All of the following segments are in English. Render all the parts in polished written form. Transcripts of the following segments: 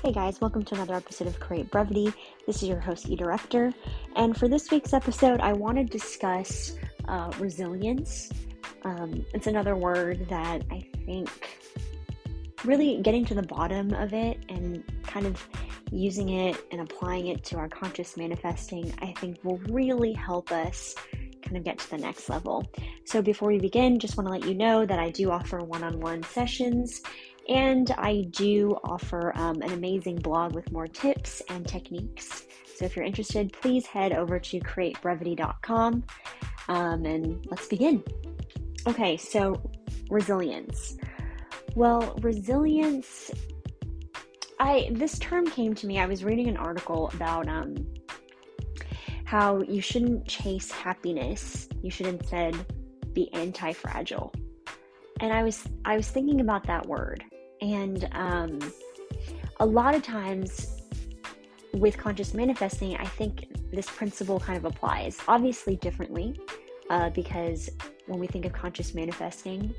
Hey guys, welcome to another episode of Create Brevity. This is your host, eDirector, and for this week's episode, I want to discuss resilience. It's another word that I think really getting to the bottom of it and kind of using it and applying it to our conscious manifesting, I think will really help us kind of get to the next level. So before we begin, just want to let you know that I do offer one-on-one sessions. And I do offer an amazing blog with more tips and techniques. So if you're interested, please head over to createbrevity.com and let's begin. Okay, so resilience. Well, resilience, this term came to me. I was reading an article about how you shouldn't chase happiness. You should instead be anti-fragile. And I was thinking about that word. And a lot of times with conscious manifesting, I think this principle kind of applies, obviously differently, because when we think of conscious manifesting,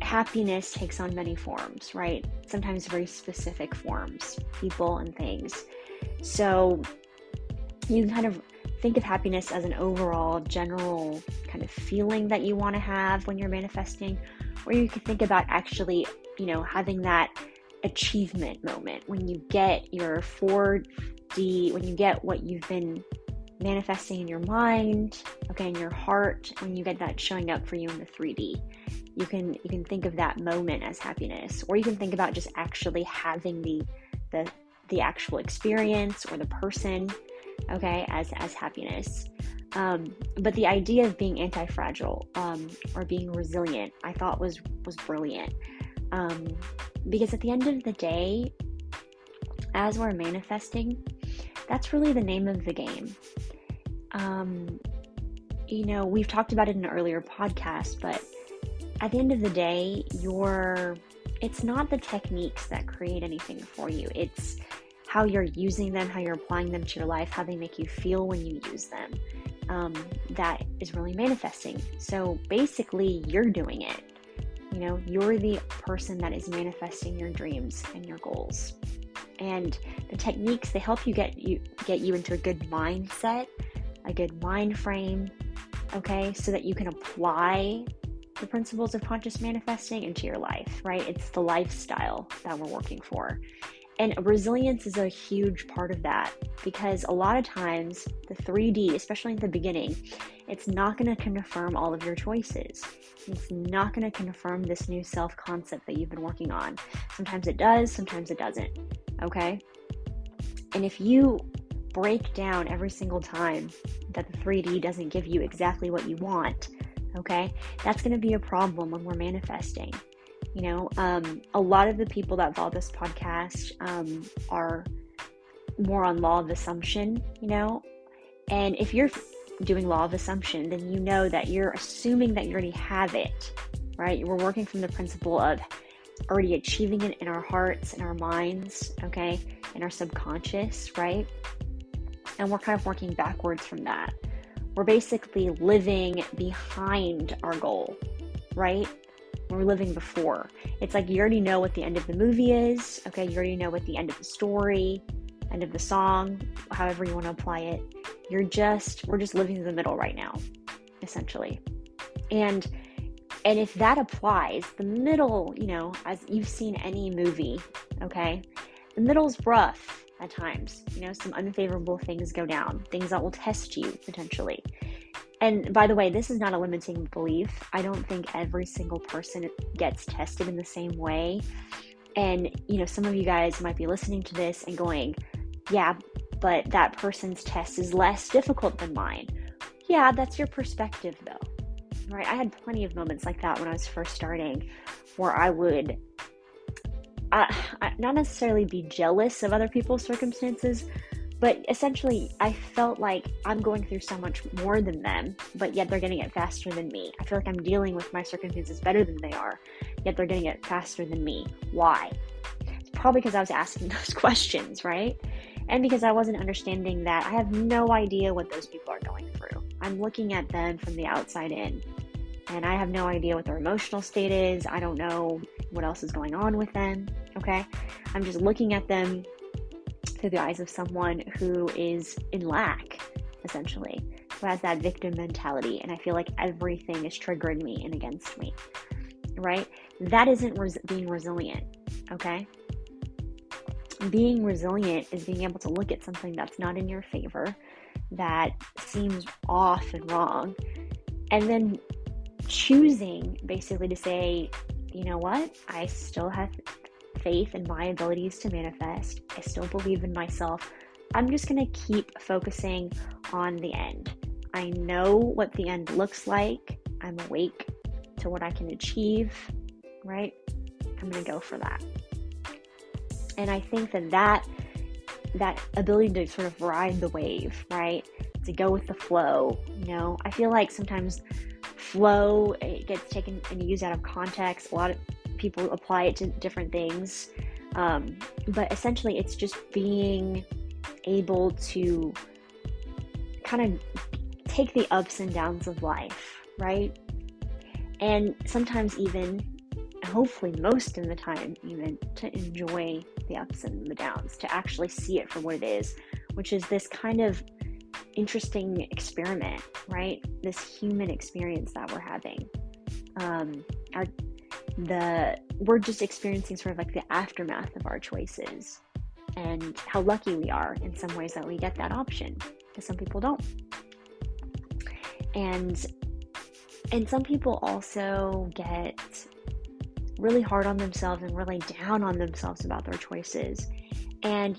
happiness takes on many forms, right? Sometimes very specific forms, people and things. So you can kind of think of happiness as an overall general kind of feeling that you want to have when you're manifesting, or you could think about actually, having that achievement moment when you get your 4D, when you get what you've been manifesting in your mind, in your heart, when you get that showing up for you in the 3D. You can think of that moment as happiness, or you can think about just actually having the actual experience or the person, as happiness. But the idea of being anti-fragile or being resilient, I thought was brilliant. Because at the end of the day, as we're manifesting, that's really the name of the game. We've talked about it in an earlier podcast, but at the end of the day, it's not the techniques that create anything for you. It's how you're using them, how you're applying them to your life, how they make you feel when you use them. That is really manifesting. So basically, you're doing it. You're the person that is manifesting your dreams and your goals. And the techniques, they help you get you into a good mindset, a good mind frame, so that you can apply the principles of conscious manifesting into your life, right? It's the lifestyle that we're working for. And resilience is a huge part of that, because a lot of times the 3D, especially in the beginning, it's not going to confirm all of your choices. It's not going to confirm this new self-concept that you've been working on. Sometimes it does, sometimes it doesn't, okay? And if you break down every single time that the 3D doesn't give you exactly what you want, that's going to be a problem when we're manifesting. A lot of the people that follow this podcast are more on law of assumption, and if you're doing law of assumption, then you know that you're assuming that you already have it, right? We're working from the principle of already achieving it in our hearts and our minds, in our subconscious, right? And we're kind of working backwards from that. We're basically living behind our goal, right? We're living before. It's like you already know what the end of the movie is, you already know what the end of the story, end of the song, however you want to apply it. We're just living in the middle right now, essentially. And if that applies, the middle, as you've seen any movie, the middle's rough at times. Some unfavorable things go down, things that will test you potentially. And by the way, this is not a limiting belief. I don't think every single person gets tested in the same way. And, some of you guys might be listening to this and going, yeah, but that person's test is less difficult than mine. Yeah, that's your perspective though, right? I had plenty of moments like that when I was first starting, where I would not necessarily be jealous of other people's circumstances, but essentially I felt like I'm going through so much more than them, but yet they're getting it faster than me. I feel like I'm dealing with my circumstances better than they are, yet they're getting it faster than me. Why? It's probably because I was asking those questions, right? And because I wasn't understanding that I have no idea what those people are going through. I'm looking at them from the outside in, and I have no idea what their emotional state is. I don't know what else is going on with them, okay? I'm just looking at them through the eyes of someone who is in lack, essentially, who has that victim mentality, and I feel like everything is triggering me and against me, right? That isn't being resilient, okay? Being resilient is being able to look at something that's not in your favor, that seems off and wrong, and then choosing basically to say, you know what, I still have faith in my abilities to manifest. I still believe in myself. I'm just going to keep focusing on the end. I know what the end looks like. I'm awake to what I can achieve, right? I'm going to go for that. And I think that ability to sort of ride the wave, right? To go with the flow, I feel like sometimes flow, it gets taken and used out of context. A lot of people apply it to different things. But essentially it's just being able to kind of take the ups and downs of life, right? And sometimes even, hopefully most of the time even, to enjoy the ups and the downs, to actually see it for what it is, which is this kind of interesting experiment, right? This human experience that we're having. We're just experiencing sort of like the aftermath of our choices, and how lucky we are in some ways that we get that option, because some people don't. And some people also get really hard on themselves and really down on themselves about their choices. And,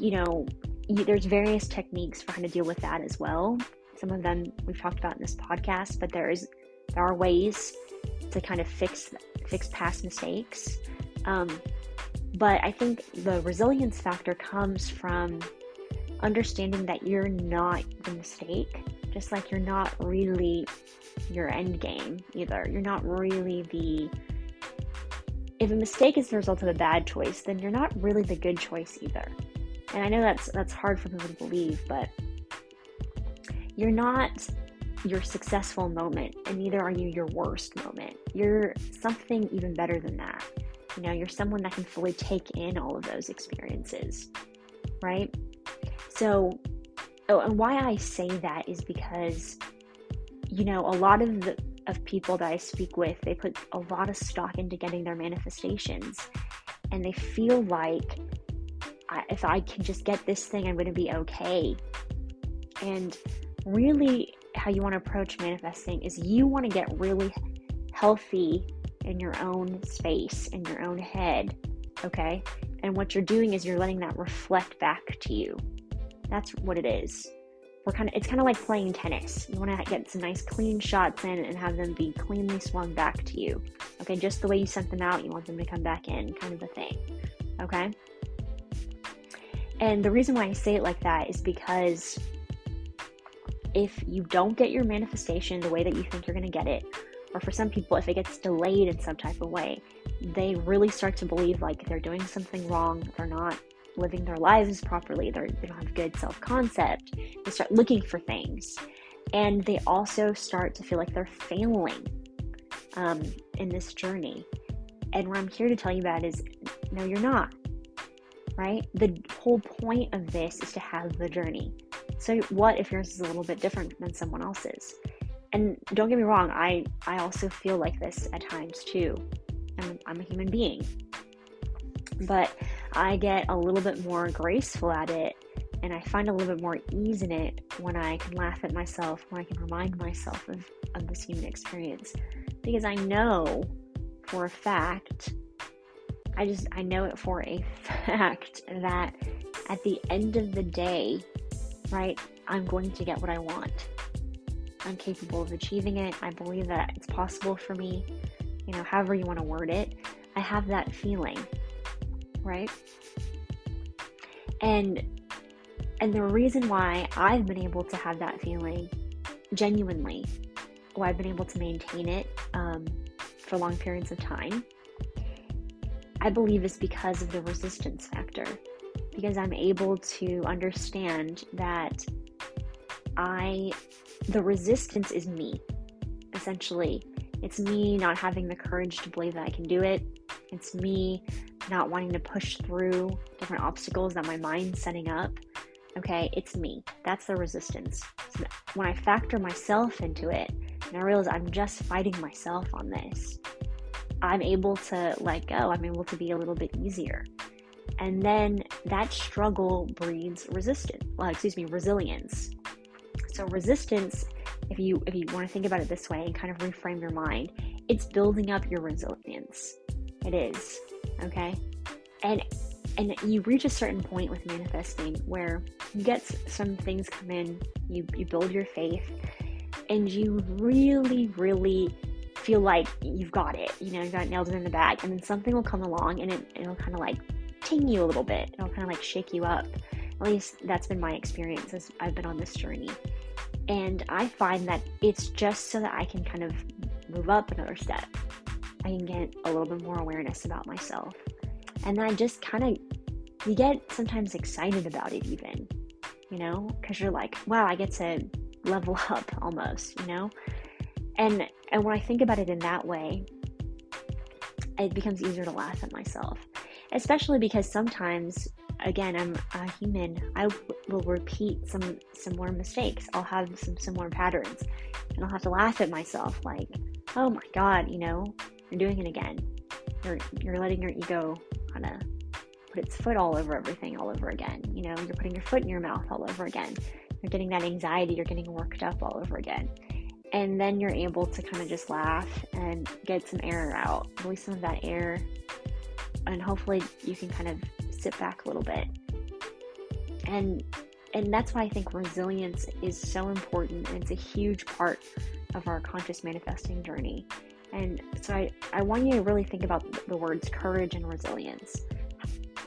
there's various techniques for how to deal with that as well. Some of them we've talked about in this podcast, but there are ways to kind of fix past mistakes. But I think the resilience factor comes from understanding that you're not the mistake, just like you're not really your end game either. You're not really if a mistake is the result of a bad choice, then you're not really the good choice either. And I know that's hard for people to believe, but you're not your successful moment, and neither are you your worst moment. You're something even better than that. You're someone that can fully take in all of those experiences, right? So, and why I say that is because, a lot of people that I speak with, they put a lot of stock into getting their manifestations, and they feel like, if I can just get this thing, I'm going to be okay. And really, how you want to approach manifesting is you want to get really healthy in your own space, in your own head, okay? And what you're doing is you're letting that reflect back to you. That's what it is. It's kind of like playing tennis. You want to get some nice clean shots in and have them be cleanly swung back to you. Okay, just the way you sent them out, you want them to come back in, kind of a thing. Okay? And the reason why I say it like that is because if you don't get your manifestation the way that you think you're going to get it, or for some people, if it gets delayed in some type of way, they really start to believe like they're doing something wrong, they're not living their lives properly, they don't have good self-concept, they start looking for things, and they also start to feel like they're failing in this journey. And what I'm here to tell you about is, no, you're not, right? The whole point of this is to have the journey. So what if yours is a little bit different than someone else's? And don't get me wrong, I also feel like this at times too. I'm a human being. But I get a little bit more graceful at it, and I find a little bit more ease in it when I can laugh at myself, when I can remind myself of this human experience. Because I know for a fact, I know it for a fact that at the end of the day, right, I'm going to get what I want. I'm capable of achieving it. I believe that it's possible for me, however you want to word it. I have that feeling, right? And the reason why I've been able to have that feeling genuinely, why I've been able to maintain it for long periods of time, I believe is because of the resistance factor. Because I'm able to understand that the resistance is me. Essentially, It's me not having the courage to believe that I can do it. It's me not wanting to push through different obstacles that my mind's setting up. Okay, it's me. That's the resistance. So when I factor myself into it, and I realize I'm just fighting myself on this, I'm able to let go. I'm able to be a little bit easier. And then that struggle breeds resilience. So resistance, if you want to think about it this way and kind of reframe your mind, it's building up your resilience. It is, okay? And you reach a certain point with manifesting where you get some things come in, you build your faith, and you really, really feel like you've got it. You've got it nailed in the bag, and then something will come along and it'll kind of like ting you a little bit. It'll kind of like shake you up. At least that's been my experience as I've been on this journey. And I find that it's just so that I can kind of move up another step. I can get a little bit more awareness about myself. And then I just you get sometimes excited about it even, because you're like, wow, I get to level up almost, And when I think about it in that way, it becomes easier to laugh at myself, especially because sometimes, again, I'm a human. I will repeat some similar mistakes. I'll have some similar patterns, and I'll have to laugh at myself like, oh my God, you're doing it again. You're letting your ego kind of put its foot all over everything all over again. You're putting your foot in your mouth all over again. You're getting that anxiety. You're getting worked up all over again. And then you're able to kind of just laugh and get some air out, release some of that air, and hopefully you can kind of sit back a little bit. And that's why I think resilience is so important, and it's a huge part of our conscious manifesting journey. And so I want you to really think about the words courage and resilience.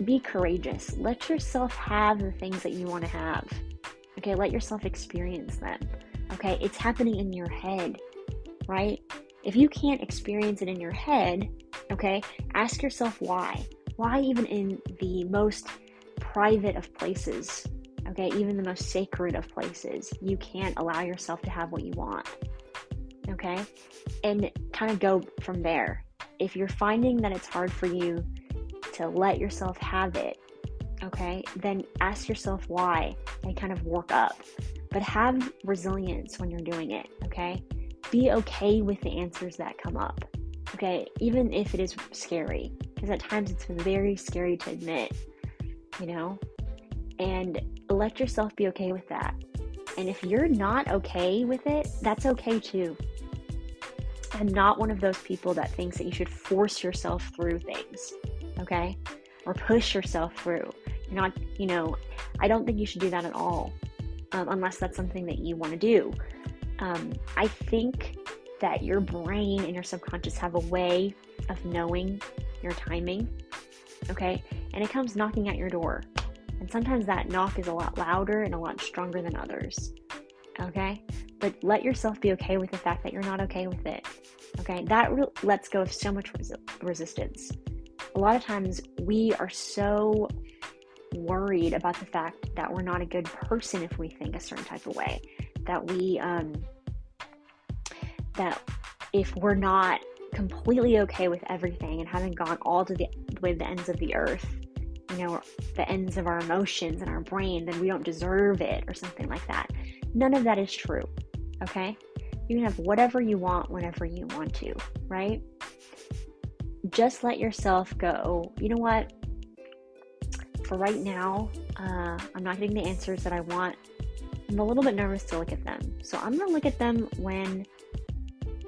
Be courageous. Let yourself have the things that you want to have. Okay, let yourself experience them. Okay, it's happening in your head, right? If you can't experience it in your head, okay, ask yourself why. Why even in the most private of places, okay, even the most sacred of places, you can't allow yourself to have what you want, okay? And kind of go from there. If you're finding that it's hard for you to let yourself have it, okay, then ask yourself why and kind of work up. But have resilience when you're doing it, okay? Be okay with the answers that come up, okay? Even if it is scary, because at times it's very scary to admit, and let yourself be okay with that. And if you're not okay with it, that's okay too. I'm not one of those people that thinks that you should force yourself through things, okay? Or push yourself through. You're not, I don't think you should do that at all. Unless that's something that you want to do. I think that your brain and your subconscious have a way of knowing your timing, okay? And it comes knocking at your door. And sometimes that knock is a lot louder and a lot stronger than others, okay? But let yourself be okay with the fact that you're not okay with it, okay? That lets go of so much resistance. A lot of times we are so worried about the fact that we're not a good person if we think a certain type of way, that we that if we're not completely okay with everything and haven't gone all to the ends of the earth, the ends of our emotions and our brain, then we don't deserve it or something like that. None of that is true, okay? You can have whatever you want whenever you want to, right? Just let yourself go, you know what? For right now, I'm not getting the answers that I want. I'm a little bit nervous to look at them. So I'm going to look at them when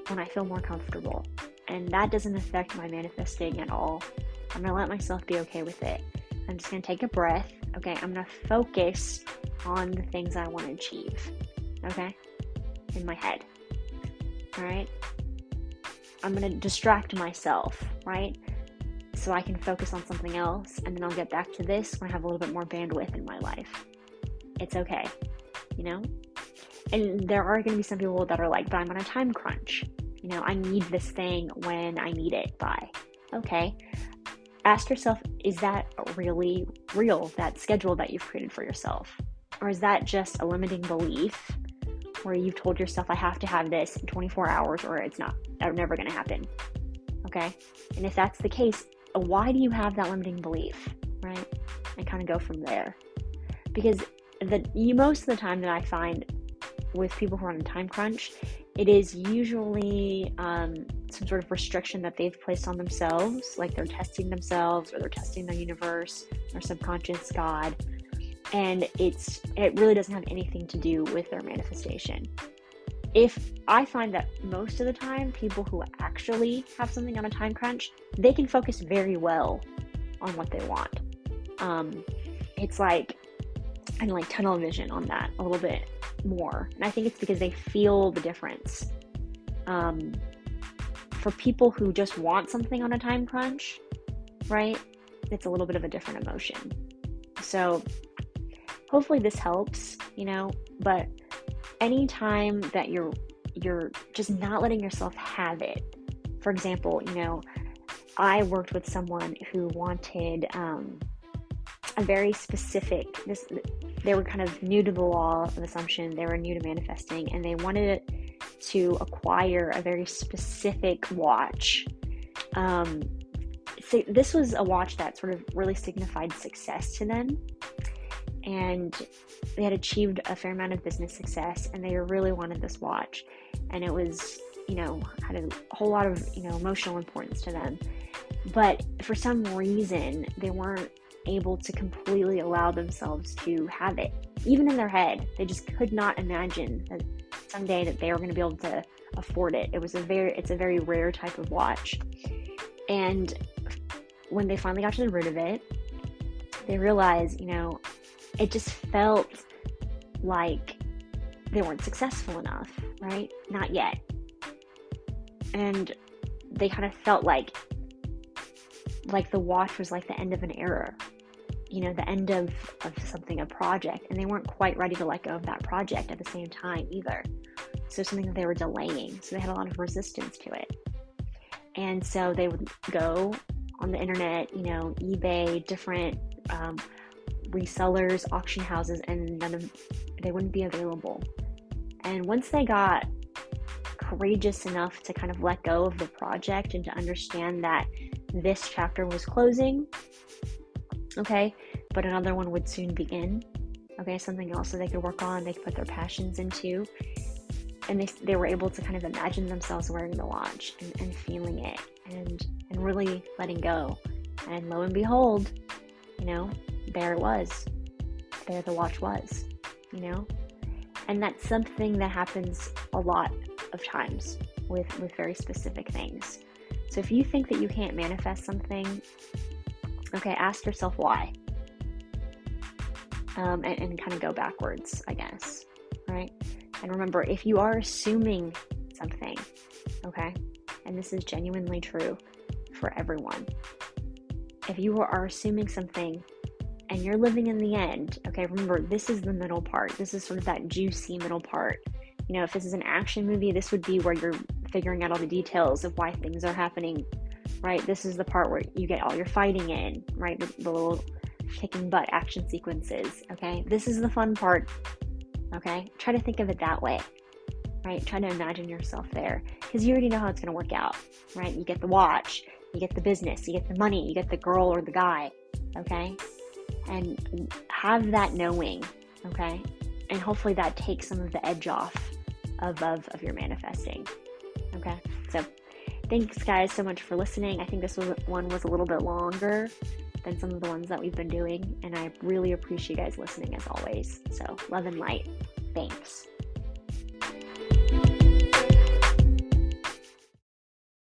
I feel more comfortable. And that doesn't affect my manifesting at all. I'm going to let myself be okay with it. I'm just going to take a breath. Okay, I'm going to focus on the things I want to achieve. Okay? In my head. All right? I'm going to distract myself, right? So I can focus on something else, and then I'll get back to this when I have a little bit more bandwidth in my life. It's okay, And there are going to be some people that are like, but I'm on a time crunch. I need this thing when I need it by. Okay. Ask yourself, is that really real, that schedule that you've created for yourself? Or is that just a limiting belief where you've told yourself, I have to have this in 24 hours or it's never going to happen. Okay. And if that's the case, why do you have that limiting belief, right? And kind of go from there. Because most of the time that I find with people who are on a time crunch, it is usually some sort of restriction that they've placed on themselves, like they're testing themselves or they're testing their universe, their subconscious, God, and it really doesn't have anything to do with their manifestation. If I find that most of the time, people who actually have something on a time crunch, they can focus very well on what they want. It's like kind of like tunnel vision on that a little bit more. And I think it's because they feel the difference. For people who just want something on a time crunch, right? It's a little bit of a different emotion. So hopefully this helps, but anytime that you're just not letting yourself have it. For example, I worked with someone who wanted a very specific, they were kind of new to the law of assumption, they were new to manifesting, and they wanted to acquire a very specific watch. So this was a watch that sort of really signified success to them, and they had achieved a fair amount of business success, and they really wanted this watch, and it was, had a whole lot of, emotional importance to them. But for some reason, they weren't able to completely allow themselves to have it. Even in their head, they just could not imagine that someday that they were going to be able to afford it. It's a very rare type of watch. And when they finally got to the root of it, they realized, it just felt like they weren't successful enough, right? Not yet. And they kind of felt like the watch was like the end of an era, the end of something, a project, and they weren't quite ready to let go of that project at the same time either. So something that they were delaying. So they had a lot of resistance to it. And so they would go on the internet, eBay, different resellers, auction houses, and they wouldn't be available. And once they got courageous enough to kind of let go of the project and to understand that this chapter was closing, okay, but another one would soon begin, okay, something else that they could work on, they could put their passions into, and they were able to kind of imagine themselves wearing the watch and feeling it and really letting go. And lo and behold, there it was. There the watch was, and that's something that happens a lot of times with very specific things. So if you think that you can't manifest something, okay, ask yourself why. And kind of go backwards, I guess, right? And remember, if you are assuming something, okay, and this is genuinely true for everyone, if you are assuming something and you're living in the end, okay, remember, this is the middle part. This is sort of that juicy middle part. If this is an action movie, this would be where you're figuring out all the details of why things are happening, right? This is the part where you get all your fighting in, right? The little kicking butt action sequences, okay? This is the fun part, okay? Try to think of it that way, right? Try to imagine yourself there, because you already know how it's going to work out, right? You get the watch, you get the business, you get the money, you get the girl or the guy, okay? And have that knowing, okay? And hopefully that takes some of the edge off of your manifesting, okay? So thanks guys so much for listening. I think this one was a little bit longer than some of the ones that we've been doing, and I really appreciate you guys listening as always. So love and light. Thanks.